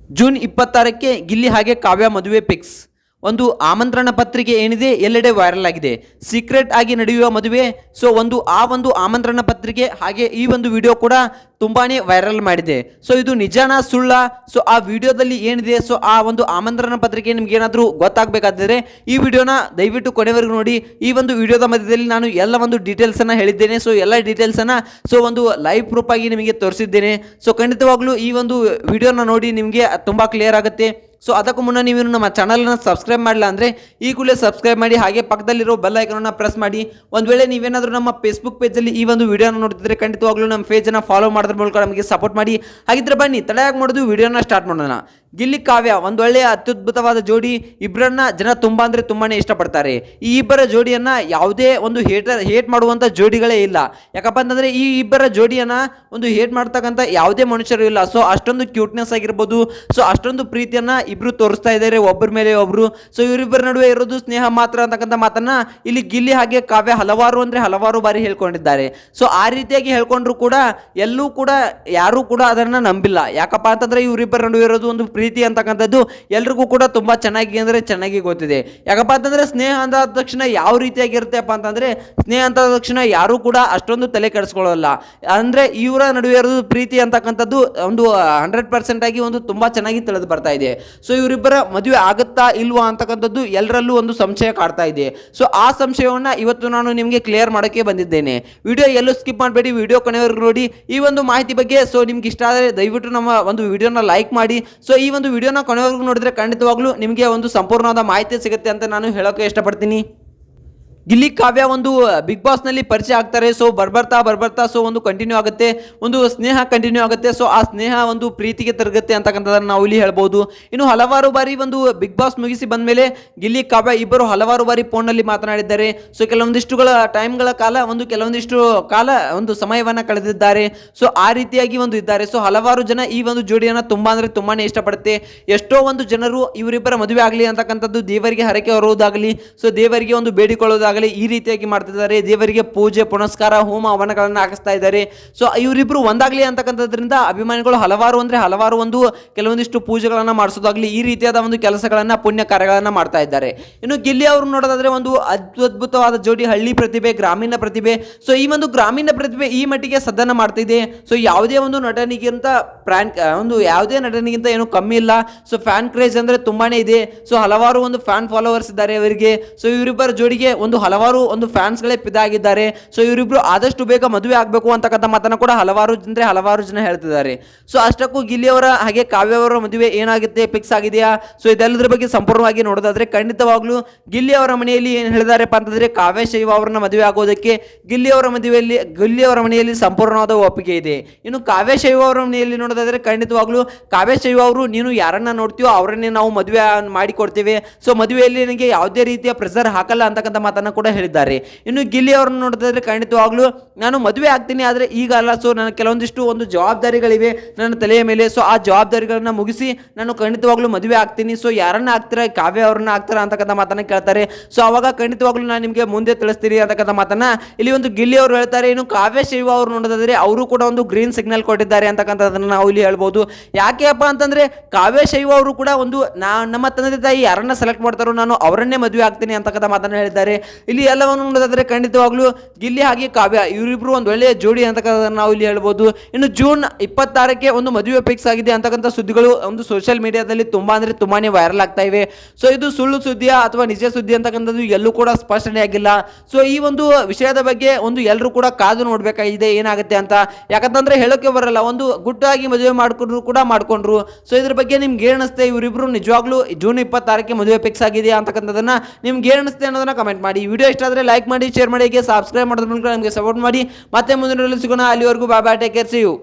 June 26ಕ್ಕೆ Gilli ಹಾಗೆ ಕಾವ್ಯ ಮದುವೆ fix. ಒಂದು ಆಮಂತ್ರಣ ಪತ್ರಿಕೆ ಏನಿದೆ ಎಲ್ಲೆಡೆ ವೈರಲ್ ಆಗಿದೆ. ಸೀಕ್ರೆಟ್ ಆಗಿ ನಡೆಯುವ ಮದುವೆ. ಸೊ ಒಂದು ಆಮಂತ್ರಣ ಪತ್ರಿಕೆ ಹಾಗೆ ಈ ಒಂದು ವಿಡಿಯೋ ಕೂಡ ತುಂಬಾನೇ ವೈರಲ್ ಮಾಡಿದೆ. ಸೊ ಇದು ನಿಜಾನ ಸುಳ್ಳ? ಸೊ ಆ ವಿಡಿಯೋದಲ್ಲಿ ಏನಿದೆ, ಸೊ ಆ ಒಂದು ಆಮಂತ್ರಣ ಪತ್ರಿಕೆ ನಿಮ್ಗೆ ಏನಾದರೂ ಗೊತ್ತಾಗಬೇಕಾದ್ರೆ ಈ ವಿಡಿಯೋನ ದಯವಿಟ್ಟು ಕೊನೆವರೆಗೂ ನೋಡಿ. ಈ ಒಂದು ವಿಡಿಯೋದ ಮಧ್ಯದಲ್ಲಿ ನಾನು ಎಲ್ಲ ಒಂದು ಡೀಟೇಲ್ಸ್ ಅನ್ನ ಹೇಳಿದ್ದೇನೆ. ಸೊ ಎಲ್ಲ ಡೀಟೇಲ್ಸ್ ಅನ್ನ ಒಂದು ಲೈವ್ ಪ್ರೂಫ್ ಆಗಿ ನಿಮಗೆ ತೋರಿಸಿದ್ದೇನೆ. ಸೊ ಖಂಡಿತವಾಗ್ಲೂ ಈ ಒಂದು ವಿಡಿಯೋನ ನೋಡಿ ನಿಮಗೆ ತುಂಬಾ ಕ್ಲಿಯರ್ ಆಗುತ್ತೆ. ಸೊ ಅದಕ್ಕೂ ಮುನ್ನ ನೀವು ನಮ್ಮ ಚಾನಲ್ನ ಸಬ್ಸ್ಕ್ರೈಬ್ ಮಾಡಿಲ್ಲ ಅಂದರೆ ಈ ಕೂಡಲೇ ಸಬ್ಸ್ಕ್ರೈಬ್ ಮಾಡಿ, ಹಾಗೆ ಪಕ್ಕದಲ್ಲಿರೋ ಬೆಲ್ ಐಕನ್ನ ಪ್ರೆಸ್ ಮಾಡಿ. ಒಂದು ವೇಳೆ ನೀವೇನಾದರೂ ನಮ್ಮ ಫೇಸ್ಬುಕ್ ಪೇಜಲ್ಲಿ ಈ ಒಂದು ವಿಡಿಯೋನ ನೋಡ್ತಿದ್ರೆ ಖಂಡಿತವಾಗ್ಲೂ ನಮ್ಮ ಪೇಜನ್ನು ಫಾಲೋ ಮಾಡೋದ್ರ ಮೂಲಕ ನಮಗೆ ಸಪೋರ್ಟ್ ಮಾಡಿ. ಹಾಗಿದ್ರೆ ಬನ್ನಿ ತಡೆಯಾಗಿ ಮಾಡೋದು ವಿಡಿಯೋನ ಸ್ಟಾರ್ಟ್ ಮಾಡೋಣ. ಗಿಲ್ಲಿ ಕಾವ್ಯ ಒಂದು ಒಳ್ಳೆಯ ಅತ್ಯದ್ಭುತವಾದ ಜೋಡಿ. ಇಬ್ಬರನ್ನ ಜನ ತುಂಬಾ ಅಂದರೆ ತುಂಬಾನೇ ಇಷ್ಟಪಡ್ತಾರೆ. ಈ ಇಬ್ಬರ ಜೋಡಿಯನ್ನ ಯಾವುದೇ ಒಂದು ಹೇಟ್ ಮಾಡುವಂಥ ಜೋಡಿಗಳೇ ಇಲ್ಲ. ಯಾಕಪ್ಪ ಅಂತಂದ್ರೆ ಈ ಇಬ್ಬರ ಜೋಡಿಯನ್ನ ಒಂದು ಹೇಟ್ ಮಾಡ್ತಕ್ಕಂಥ ಯಾವುದೇ ಮನುಷ್ಯರು ಇಲ್ಲ. ಸೊ ಅಷ್ಟೊಂದು ಕ್ಯೂಟ್ನೆಸ್ ಆಗಿರ್ಬೋದು, ಸೊ ಅಷ್ಟೊಂದು ಪ್ರೀತಿಯನ್ನ ಇಬ್ರು ತೋರಿಸ್ತಾ ಇದ್ದಾರೆ ಒಬ್ಬರ ಮೇಲೆ ಒಬ್ರು. ಸೊ ಇವರಿಬ್ಬರ ನಡುವೆ ಇರೋದು ಸ್ನೇಹ ಮಾತ್ರ ಅಂತಕ್ಕಂಥ ಮಾತನ್ನ ಇಲ್ಲಿ ಗಿಲ್ಲಿ ಹಾಗೆ ಕಾವ್ಯ ಹಲವಾರು ಬಾರಿ ಹೇಳ್ಕೊಂಡಿದ್ದಾರೆ. ಸೊ ಆ ರೀತಿಯಾಗಿ ಹೇಳ್ಕೊಂಡ್ರು ಕೂಡ ಎಲ್ಲೂ ಕೂಡ ಯಾರು ಕೂಡ ಅದನ್ನ ನಂಬಿಲ್ಲ. ಯಾಕಪ್ಪ ಅಂತಂದ್ರೆ ಇವರಿಬ್ಬರ ನಡುವೆ ಇರೋದು ಒಂದು ಪ್ರೀತಿ ಅಂತಕ್ಕಂಥದ್ದು ಎಲ್ರಿಗೂ ಕೂಡ ತುಂಬಾ ಚೆನ್ನಾಗಿ ಗೊತ್ತಿದೆ. ಯಾಕಪ್ಪ ಅಂತಂದ್ರೆ ಸ್ನೇಹ ಅಂತ ತಕ್ಷಣ ಯಾವ ರೀತಿಯಾಗಿರುತ್ತೆಪ್ಪ ಅಂತಂದ್ರೆ, ಸ್ನೇಹ ಅಂತ ತಕ್ಷಣ ಯಾರು ಕೂಡ ಅಷ್ಟೊಂದು ತಲೆ ಕೆಡಿಸ್ಕೊಳ್ಳಲ್ಲ. ಅಂದ್ರೆ ಇವರ ನಡುವೆ ಇರೋದು ಪ್ರೀತಿ ಅಂತಕ್ಕಂಥದ್ದು ಒಂದು 100% ಆಗಿ ಒಂದು ತುಂಬಾ ಚೆನ್ನಾಗಿ ತಿಳಿದು ಬರ್ತಾ ಇದೆ. ಸೊ ಇವರಿಬ್ಬರ ಮದುವೆ ಆಗುತ್ತಾ ಇಲ್ವಾ ಅಂತಕ್ಕಂಥದ್ದು ಎಲ್ಲರಲ್ಲೂ ಒಂದು ಸಂಶಯ ಕಾಡ್ತಾ ಇದೆ. ಸೊ ಆ ಸಂಶಯವನ್ನ ಇವತ್ತು ನಾನು ನಿಮಗೆ ಕ್ಲಿಯರ್ ಮಾಡೋಕೆ ಬಂದಿದ್ದೇನೆ. ವಿಡಿಯೋ ಎಲ್ಲೂ ಸ್ಕಿಪ್ ಮಾಡಬೇಡಿ, ವಿಡಿಯೋ ಕೊನೆವರೆಗೂ ನೋಡಿ ಈ ಒಂದು ಮಾಹಿತಿ ಬಗ್ಗೆ. ಸೊ ನಿಮ್ಗೆ ಇಷ್ಟ ಆದರೆ ದಯವಿಟ್ಟು ನಮ್ಮ ಒಂದು ವಿಡಿಯೋನ ಲೈಕ್ ಮಾಡಿ. ಸೊ ಈ ಒಂದು ವಿಡಿಯೋನ ಕೊನೆವರೆಗೂ ನೋಡಿದ್ರೆ ಖಂಡಿತವಾಗ್ಲೂ ನಿಮಗೆ ಒಂದು ಸಂಪೂರ್ಣವಾದ ಮಾಹಿತಿ ಸಿಗುತ್ತೆ ಅಂತ ನಾನು ಹೇಳೋಕೆ ಇಷ್ಟಪಡ್ತೀನಿ. ಗಿಲ್ಲಿ ಕಾವ್ಯ ಒಂದು ಬಿಗ್ ಬಾಸ್ ನಲ್ಲಿ ಪರಿಚಯ ಆಗ್ತಾರೆ. ಸೊ ಬರ್ಬರ್ತಾ ಸೊ ಒಂದು ಕಂಟಿನ್ಯೂ ಆಗುತ್ತೆ, ಒಂದು ಸ್ನೇಹ ಕಂಟಿನ್ಯೂ ಆಗುತ್ತೆ. ಸೊ ಆ ಸ್ನೇಹ ಒಂದು ಪ್ರೀತಿಗೆ ತಿರುಗುತ್ತೆ ಅಂತಕ್ಕಂಥದ್ದನ್ನು ನಾವು ಇಲ್ಲಿ ಹೇಳ್ಬೋದು. ಇನ್ನು ಹಲವಾರು ಬಾರಿ ಒಂದು ಬಿಗ್ ಬಾಸ್ ಮುಗಿಸಿ ಬಂದ ಮೇಲೆ ಗಿಲ್ಲಿ ಕಾವ್ಯ ಇಬ್ಬರು ಹಲವಾರು ಬಾರಿ ಫೋನ್ ನಲ್ಲಿ ಮಾತನಾಡಿದ್ದಾರೆ. ಸೊ ಕೆಲವೊಂದಿಷ್ಟು ಕಾಲ ಒಂದು ಸಮಯವನ್ನ ಕಳೆದಿದ್ದಾರೆ. ಸೊ ಆ ರೀತಿಯಾಗಿ ಒಂದು ಇದ್ದಾರೆ. ಸೊ ಹಲವಾರು ಜನ ಈ ಒಂದು ಜೋಡಿಯನ್ನ ತುಂಬಾನೇ ಇಷ್ಟಪಡುತ್ತೆ. ಎಷ್ಟೋ ಒಂದು ಜನರು ಇವರಿಬ್ಬರ ಮದುವೆ ಆಗಲಿ ಅಂತಕ್ಕಂಥದ್ದು ದೇವರಿಗೆ ಹರಕೆ ಹೊರುವುದಾಗಲಿ, ಸೊ ದೇವರಿಗೆ ಒಂದು ಬೇಡಿಕೊಳ್ಳುವುದಾಗಲಿ ಈ ರೀತಿಯಾಗಿ ಮಾಡ್ತಿದ್ದಾರೆ. ದೇವರಿಗೆ ಪೂಜೆ ಪುನಸ್ಕಾರ ಹೋಮ ಹವನಗಳನ್ನು ಹಾಕಿಸ್ತಾ ಇದ್ದಾರೆ. ಸೊ ಇವರಿಬ್ರು ಒಂದಾಗ್ಲಿ ಅಂತಕ್ಕಂಥದ್ರಿಂದ ಅಭಿಮಾನಿಗಳು ಹಲವಾರು ಒಂದು ಕೆಲವೊಂದಿಷ್ಟು ಪೂಜೆಗಳನ್ನ ಮಾಡಿಸೋದಾಗ್ಲಿ ಈ ರೀತಿಯಾದ ಒಂದು ಕೆಲಸಗಳನ್ನ ಪುಣ್ಯ ಕಾರ್ಯಗಳನ್ನ ಮಾಡ್ತಾ ಇದ್ದಾರೆ. ಇನ್ನು ಗಿಲ್ಲಿ ಅವರು ನೋಡೋದಾದ್ರೆ ಒಂದು ಅದ್ಭುತವಾದ ಜೋಡಿ, ಹಳ್ಳಿ ಪ್ರತಿಭೆ, ಗ್ರಾಮೀಣ ಪ್ರತಿಭೆ. ಸೊ ಈ ಒಂದು ಗ್ರಾಮೀಣ ಪ್ರತಿಭೆ ಈ ಮಟ್ಟಿಗೆ ಸದನ ಮಾಡ್ತಿದೆ. ಸೊ ಯಾವುದೇ ನಟನಿಗಿಂತ ಏನು ಕಮ್ಮಿ ಇಲ್ಲ. ಸೊ ಫ್ಯಾನ್ ಕ್ರೇಜ್ ಅಂದ್ರೆ ತುಂಬಾನೇ ಇದೆ. ಸೊ ಹಲವಾರು ಒಂದು ಫ್ಯಾನ್ ಫಾಲೋವರ್ಸ್ ಇದ್ದಾರೆ ಇವರಿಗೆ. ಸೊ ಇವರಿಬ್ಬರ ಜೋಡಿಗೆ ಒಂದು ಹಲವಾರು ಒಂದು ಫ್ಯಾನ್ಸ್ ಗಳೇ ಪಿದಾಗಿದ್ದಾರೆ. ಸೊ ಇವರಿಬ್ರು ಆದಷ್ಟು ಬೇಗ ಮದುವೆ ಆಗಬೇಕು ಅಂತಕ್ಕಂಥ ಮಾತನ್ನ ಕೂಡ ಹಲವಾರು ಜನ ಹೇಳ್ತಿದ್ದಾರೆ. ಸೊ ಅಷ್ಟಕ್ಕೂ ಗಿಲ್ಲಿ ಅವರ ಹಾಗೆ ಕಾವ್ಯ ಅವರ ಮದುವೆ ಏನಾಗುತ್ತೆ, ಫಿಕ್ಸ್ ಆಗಿದೆಯಾ? ಸೊ ಇದೆಲ್ಲದರ ಬಗ್ಗೆ ಸಂಪೂರ್ಣವಾಗಿ ನೋಡೋದಾದ್ರೆ ಖಂಡಿತವಾಗ್ಲೂ ಗಿಲ್ಲಿ ಅವರ ಮನೆಯಲ್ಲಿ ಏನು ಹೇಳಿದಾರೆಪ್ಪ ಅಂತಂದ್ರೆ, ಕಾವ್ಯ ಶೈವ ಅವರನ್ನ ಮದುವೆ ಆಗೋದಕ್ಕೆ ಗಿಲ್ಲಿ ಅವರ ಮನೆಯಲ್ಲಿ ಸಂಪೂರ್ಣವಾದ ಒಪ್ಪಿಗೆ ಇದೆ. ಇನ್ನು ಕಾವ್ಯ ಶೈವ ಅವರ ಮನೆಯಲ್ಲಿ ನೋಡೋದಾದ್ರೆ ಖಂಡಿತವಾಗ್ಲೂ ಕಾವ್ಯ ಶೈವ ಅವರು, ನೀನು ಯಾರನ್ನ ನೋಡ್ತೀವೋ ಅವರನ್ನೇ ನಾವು ಮದುವೆ ಮಾಡಿಕೊಡ್ತೇವೆ. ಸೊ ಮದುವೆಯಲ್ಲಿ ನನಗೆ ಯಾವುದೇ ರೀತಿಯ ಪ್ರೆಷರ್ ಹಾಕಲ್ಲ ಅಂತಕ್ಕಂಥ ಮಾತನ್ನ ಕೂಡ ಹೇಳಿದ್ದಾರೆ. ಇನ್ನು ಗಿಲ್ಲಿ ಅವರನ್ನು ನೋಡಿದ್ರೆ ಖಂಡಿತವಾಗ್ಲೂ ನಾನು ಮದುವೆ ಆಗ್ತೀನಿ, ಆದರೆ ಈಗ ಅಲ್ಲ. ಸೊ ನನ್ನ ಕೆಲವೊಂದಿಷ್ಟು ಒಂದು ಜವಾಬ್ದಾರಿಗಳಿವೆ ನನ್ನ ತಲೆಯ ಮೇಲೆ. ಸೊ ಆ ಜವಾಬ್ದಾರಿಗಳನ್ನ ಮುಗಿಸಿ ನಾನು ಖಂಡಿತವಾಗ್ಲೂ ಮದುವೆ ಆಗ್ತೀನಿ. ಸೊ ಯಾರನ್ನ ಆಗ್ತೀರಾ, ಕಾವ್ಯ ಅವ್ರನ್ನ ಆಗ್ತಾರ ಅಂತಕ್ಕಂಥ ಮಾತನ್ನ ಕೇಳ್ತಾರೆ. ಸೊ ಅವಾಗ ಖಂಡಿತವಾಗ್ಲೂ ನಾನು ನಿಮಗೆ ಮುಂದೆ ತಿಳಿಸ್ತೀನಿ ಅಂತಕ್ಕಂಥ ಮಾತನ್ನ ಇಲ್ಲಿ ಒಂದು ಗಿಲ್ಲಿ ಅವರು ಹೇಳ್ತಾರೆ. ಇನ್ನು ಕಾವ್ಯ ಶೈವ ಅವರು ನೋಡೋದಾದ್ರೆ ಅವರು ಕೂಡ ಒಂದು ಗ್ರೀನ್ ಸಿಗ್ನಲ್ ಕೊಟ್ಟಿದ್ದಾರೆ ಅಂತಕ್ಕಂಥದ್ದನ್ನ ನಾವು ಇಲ್ಲಿ ಹೇಳ್ಬೋದು. ಯಾಕೆಪ್ಪ ಅಂತಂದ್ರೆ ಕಾವ್ಯ ಶೈವ ಅವರು ಕೂಡ ಒಂದು ನಮ್ಮ ತಂದೆ ತಾಯಿ ಯಾರನ್ನ ಸೆಲೆಕ್ಟ್ ಮಾಡ್ತಾರೋ ನಾನು ಅವರನ್ನೇ ಮದುವೆ ಆಗ್ತೀನಿ ಅಂತಕ್ಕಂಥ ಮಾತನ್ನ ಹೇಳಿದ್ದಾರೆ. ಇಲ್ಲಿ ಎಲ್ಲವನ್ನು ನೋಡೋದಾದ್ರೆ ಖಂಡಿತವಾಗ್ಲೂ ಗಿಲ್ಲಿ ಹಾಗೆ ಕಾವ್ಯ ಇವರಿಬ್ರು ಒಂದು ಒಳ್ಳೆಯ ಜೋಡಿ ಅಂತಕ್ಕಂಥದ್ದನ್ನ ನಾವು ಇಲ್ಲಿ ಹೇಳ್ಬೋದು. ಇನ್ನು ಜೂನ್ 26ಕ್ಕೆ ಒಂದು ಮದುವೆ ಫಿಕ್ಸ್ ಆಗಿದೆ ಅಂತಕ್ಕಂಥ ಸುದ್ದಿಗಳು ಒಂದು ಸೋಷಿಯಲ್ ಮೀಡಿಯಾದಲ್ಲಿ ತುಂಬಾನೇ ವೈರಲ್ ಆಗ್ತಾ ಇವೆ. ಸೊ ಇದು ಸುಳ್ಳು ಸುದ್ದಿಯ ಅಥವಾ ನಿಜ ಸುದ್ದಿ ಅಂತಕ್ಕಂಥದ್ದು ಎಲ್ಲೂ ಕೂಡ ಸ್ಪಷ್ಟನೆ ಆಗಿಲ್ಲ. ಸೊ ಈ ಒಂದು ವಿಷಯದ ಬಗ್ಗೆ ಒಂದು ಎಲ್ಲರೂ ಕೂಡ ಕಾದು ನೋಡ್ಬೇಕಾಗಿದೆ ಏನಾಗುತ್ತೆ ಅಂತ. ಯಾಕಂತಂದ್ರೆ ಹೇಳೋಕೆ ಬರಲ್ಲ, ಒಂದು ಗುಟ್ಟಾಗಿ ಮದುವೆ ಮಾಡ್ಕೊಂಡ್ರು. ಸೊ ಇದ್ರ ಬಗ್ಗೆ ನಿಮ್ಗೆ ಏನಿಸುತ್ತೆ, ಇವರಿಬ್ರು ನಿಜವಾಗ್ಲೂ ಜೂನ್ 26ಕ್ಕೆ ಮದುವೆ ಫಿಕ್ಸ್ ಆಗಿದೆ ಅಂತಕ್ಕಂಥದ್ದನ್ನ ನಿಮ್ಗೆ ಏನಿಸುತ್ತೆ ಅನ್ನೋದನ್ನ ಕಮೆಂಟ್ ಮಾಡಿ. ವಿಡಿಯೋ ಇಷ್ಟ ಆದರೆ ಲೈಕ್ ಮಾಡಿ, ಶೇರ್ ಮಾಡಿ, ಸಬ್ಸ್ಕ್ರೈಬ್ ಮಾಡೋದ್ರ ಮೂಲಕ ನಮಗೆ ಸಪೋರ್ಟ್ ಮಾಡಿ. ಮತ್ತೆ ಮುಂದಿನ ಸಿಗೋಣ. ಅಲ್ಲಿವರೆಗೂ ಬಾಯ್, ಟೇಕ್ ಕೇರ್, ಸಿ ಯು.